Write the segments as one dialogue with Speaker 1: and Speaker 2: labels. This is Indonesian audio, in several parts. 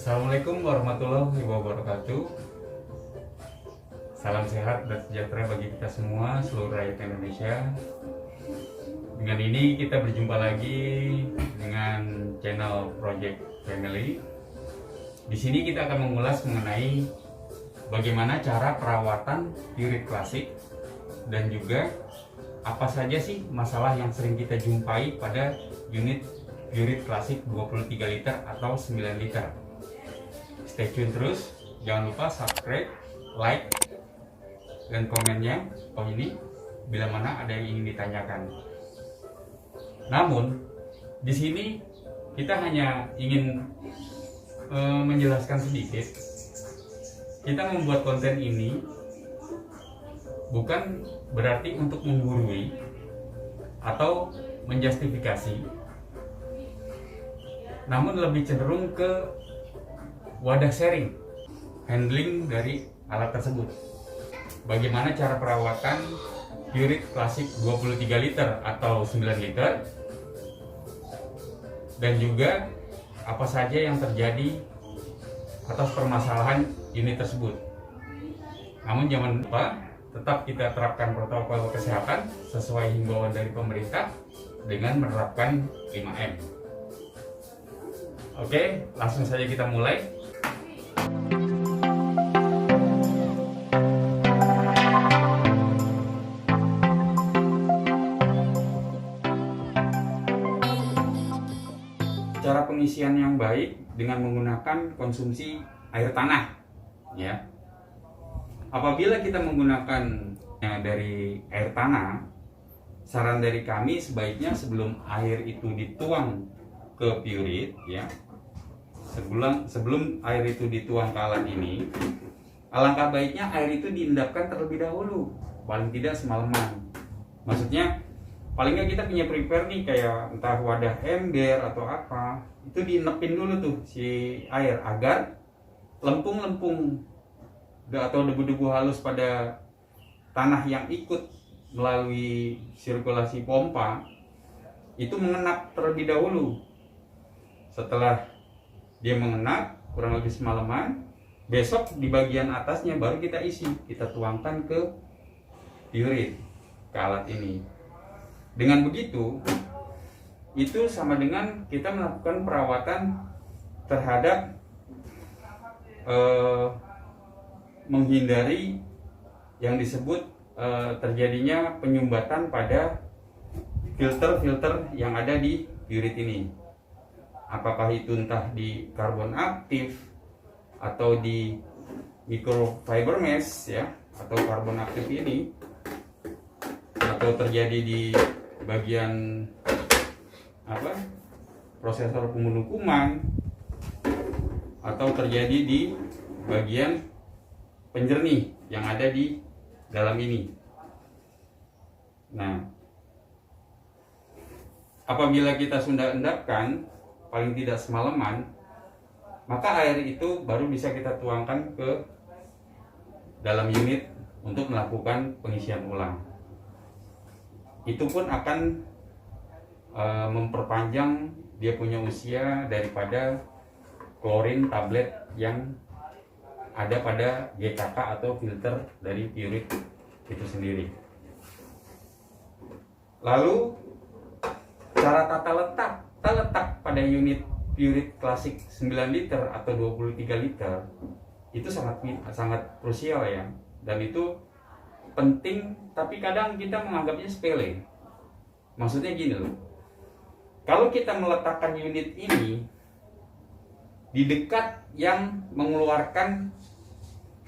Speaker 1: Assalamualaikum warahmatullahi wabarakatuh. Salam sehat dan sejahtera bagi kita semua, seluruh rakyat Indonesia. Dengan ini kita berjumpa lagi dengan channel Project Family. Di sini kita akan mengulas mengenai bagaimana cara perawatan Pureit Classic dan juga apa saja sih masalah yang sering kita jumpai pada unit Pureit Classic 23 liter atau 9 liter. Stay tune terus, jangan lupa subscribe, like, dan komennya ini bila mana ada yang ingin ditanyakan. Namun di sini kita hanya ingin menjelaskan sedikit. Kita membuat konten ini bukan berarti untuk menggurui atau menjustifikasi, namun lebih cenderung ke wadah sharing handling dari alat tersebut. Bagaimana cara perawatan Pureit Classic 23 liter atau 9 liter, dan juga apa saja yang terjadi atas permasalahan unit tersebut. Namun jangan lupa tetap kita terapkan protokol kesehatan sesuai himbauan dari pemerintah dengan menerapkan 5M. Oke, langsung saja kita mulai. Cara pengisian yang baik dengan menggunakan konsumsi air tanah, ya. Apabila kita menggunakan dari air tanah, saran dari kami sebaiknya sebelum air itu dituang ke Pureit, ya, sebelum air itu dituang ke alat ini, alangkah baiknya air itu diendapkan terlebih dahulu, paling tidak semalaman. Maksudnya paling nggak kita punya prepare nih, kayak entah wadah ember atau apa, itu diinepin dulu tuh si air agar lempung-lempung atau debu-debu halus pada tanah yang ikut melalui sirkulasi pompa itu mengenap terlebih dahulu. Setelah dia mengenap kurang lebih semalaman, besok di bagian atasnya baru kita isi, kita tuangkan ke Pureit, ke alat ini. Dengan begitu, itu sama dengan kita melakukan perawatan terhadap menghindari yang disebut terjadinya penyumbatan pada filter-filter yang ada di Pureit ini. Apakah itu entah di karbon aktif atau di microfiber mesh, ya, atau karbon aktif ini, atau terjadi di bagian prosesor pembunuh kuman, atau terjadi di bagian penjernih yang ada di dalam ini. Nah, apabila kita sudah endapkan paling tidak semalaman, maka air itu baru bisa kita tuangkan ke dalam unit untuk melakukan pengisian ulang. Itu pun akan memperpanjang dia punya usia daripada klorin tablet yang ada pada GKK atau filter dari Pureit itu sendiri. Lalu cara tata letak pada unit Pureit Classic 9 liter atau 23 liter itu sangat krusial, ya, dan itu penting, tapi kadang kita menganggapnya sepele. Maksudnya gini loh, kalau kita meletakkan unit ini di dekat yang mengeluarkan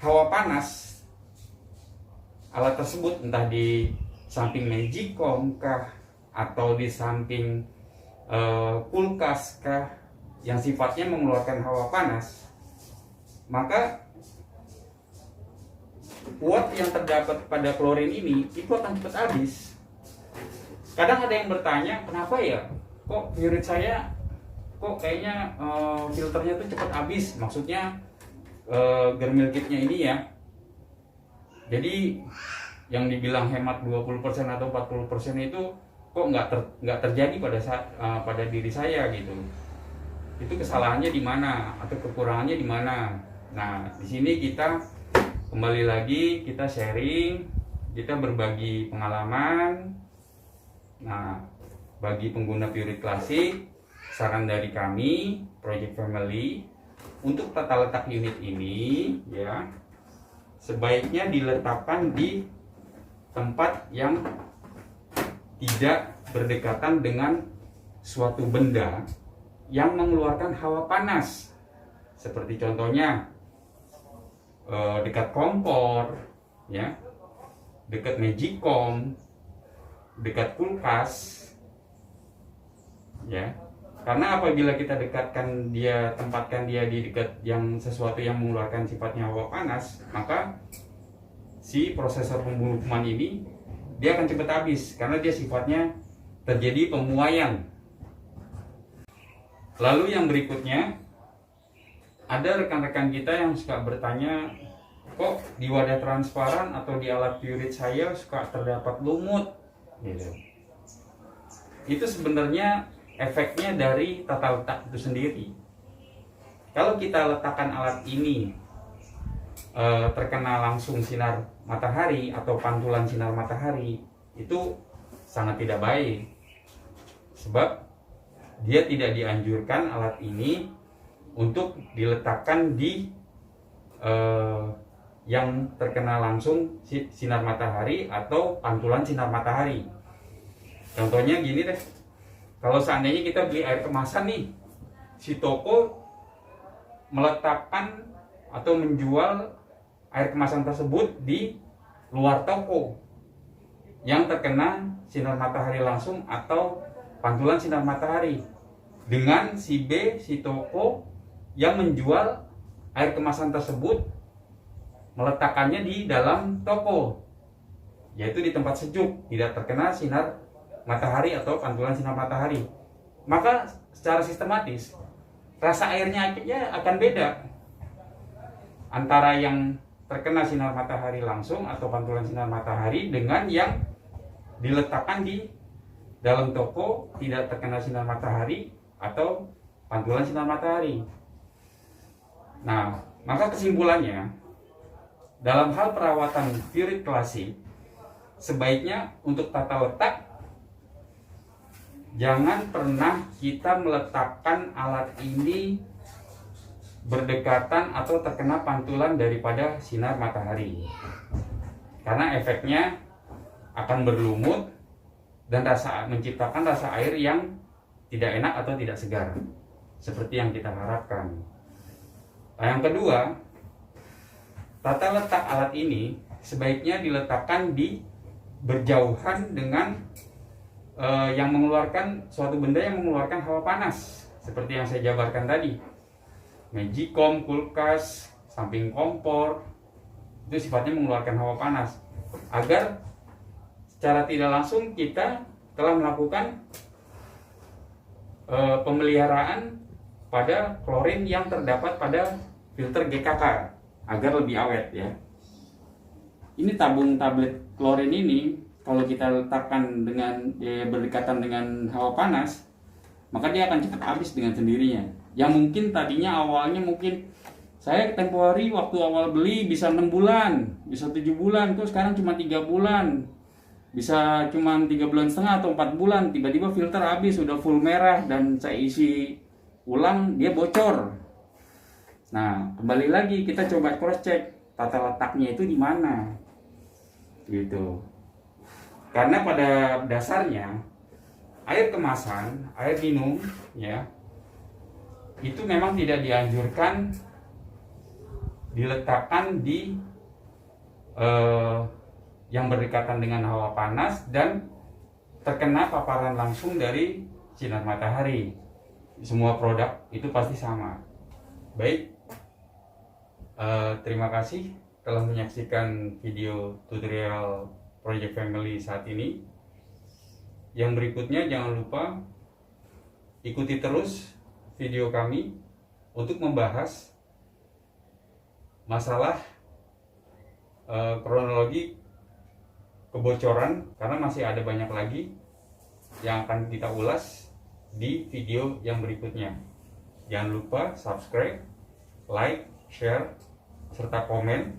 Speaker 1: hawa panas alat tersebut, entah di samping magicom kah atau di samping kulkas kah, yang sifatnya mengeluarkan hawa panas, maka uap yang terdapat pada klorin ini itu akan cepat habis. Kadang ada yang bertanya, kenapa ya kok Pureit saya kok kayaknya filternya tuh cepat habis, maksudnya germil kitnya ini, ya. Jadi yang dibilang hemat 20% atau 40% itu kok nggak terjadi pada diri saya gitu. itu kesalahannya di mana atau kekurangannya di mana. Nah, di sini kita kembali lagi, kita sharing, kita berbagi pengalaman. Nah, bagi pengguna Pureit Classic, saran dari kami Project Family untuk tata letak unit ini ya, sebaiknya diletakkan di tempat yang tidak berdekatan dengan suatu benda yang mengeluarkan hawa panas, seperti contohnya dekat kompor ya, dekat magicom, dekat kulkas ya. Karena apabila kita tempatkan dia di dekat yang sesuatu yang mengeluarkan sifatnya hawa panas, maka si prosesor pembunuh kuman ini dia akan cepat habis karena dia sifatnya terjadi pemuaian. Lalu yang berikutnya, ada rekan-rekan kita yang suka bertanya, kok di wadah transparan atau di alat Pureit saya suka terdapat lumut gitu. Itu sebenarnya efeknya dari tata letak itu sendiri. Kalau kita letakkan alat ini terkena langsung sinar matahari atau pantulan sinar matahari, itu sangat tidak baik, sebab dia tidak dianjurkan alat ini untuk diletakkan di yang terkena langsung sinar matahari atau pantulan sinar matahari. Contohnya gini deh, kalau seandainya kita beli air kemasan nih, si toko meletakkan atau menjual air kemasan tersebut di luar toko yang terkena sinar matahari langsung atau pantulan sinar matahari, dengan si B, si toko yang menjual air kemasan tersebut meletakkannya di dalam toko, yaitu di tempat sejuk, tidak terkena sinar matahari atau pantulan sinar matahari. Maka secara sistematis rasa airnya akan beda antara yang terkena sinar matahari langsung atau pantulan sinar matahari dengan yang diletakkan di dalam toko tidak terkena sinar matahari atau pantulan sinar matahari. Nah, maka kesimpulannya, dalam hal perawatan Pureit Classic, sebaiknya untuk tata letak jangan pernah kita meletakkan alat ini berdekatan atau terkena pantulan daripada sinar matahari, karena efeknya akan berlumut dan menciptakan rasa air yang tidak enak atau tidak segar seperti yang kita harapkan. Nah, yang kedua, tata letak alat ini sebaiknya diletakkan di berjauhan dengan yang mengeluarkan suatu benda yang mengeluarkan hawa panas, seperti yang saya jabarkan tadi. Magicom, kulkas, samping kompor, itu sifatnya mengeluarkan hawa panas, agar secara tidak langsung kita telah melakukan pemeliharaan pada klorin yang terdapat pada filter GKK agar lebih awet ya. Ini tabung tablet klorin ini kalau kita letakkan dengan berdekatan dengan hawa panas, maka dia akan cepat habis dengan sendirinya. Yang mungkin tadinya awalnya mungkin saya tempo hari waktu awal beli bisa 6 bulan, bisa 7 bulan, kok sekarang cuma 3 bulan. Bisa cuma 3 bulan setengah atau 4 bulan, tiba-tiba filter habis, sudah full merah, dan saya isi ulang dia bocor. Nah, kembali lagi kita coba cross check tata letaknya itu di mana, gitu. Karena pada dasarnya air kemasan, air minum, ya, itu memang tidak dianjurkan diletakkan di yang berdekatan dengan hawa panas dan terkena paparan langsung dari sinar matahari. Semua produk itu pasti sama. Baik, terima kasih telah menyaksikan video tutorial Project Family saat ini. Yang berikutnya jangan lupa ikuti terus video kami untuk membahas masalah kronologi kebocoran, karena masih ada banyak lagi yang akan kita ulas di video yang berikutnya. Jangan lupa subscribe, like, share, serta komen.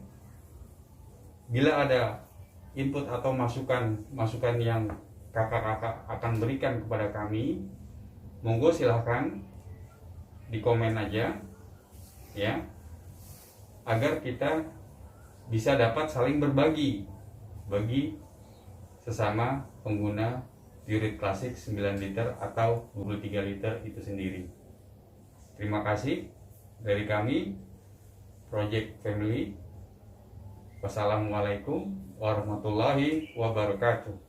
Speaker 1: Bila ada input atau masukan yang kakak-kakak akan berikan kepada kami, monggo silahkan di komen aja ya, agar kita bisa dapat saling berbagi bagi sesama pengguna Pureit Classic 9 liter atau 23 liter itu sendiri. Terima kasih dari kami Project Family. Wassalamualaikum warahmatullahi wabarakatuh.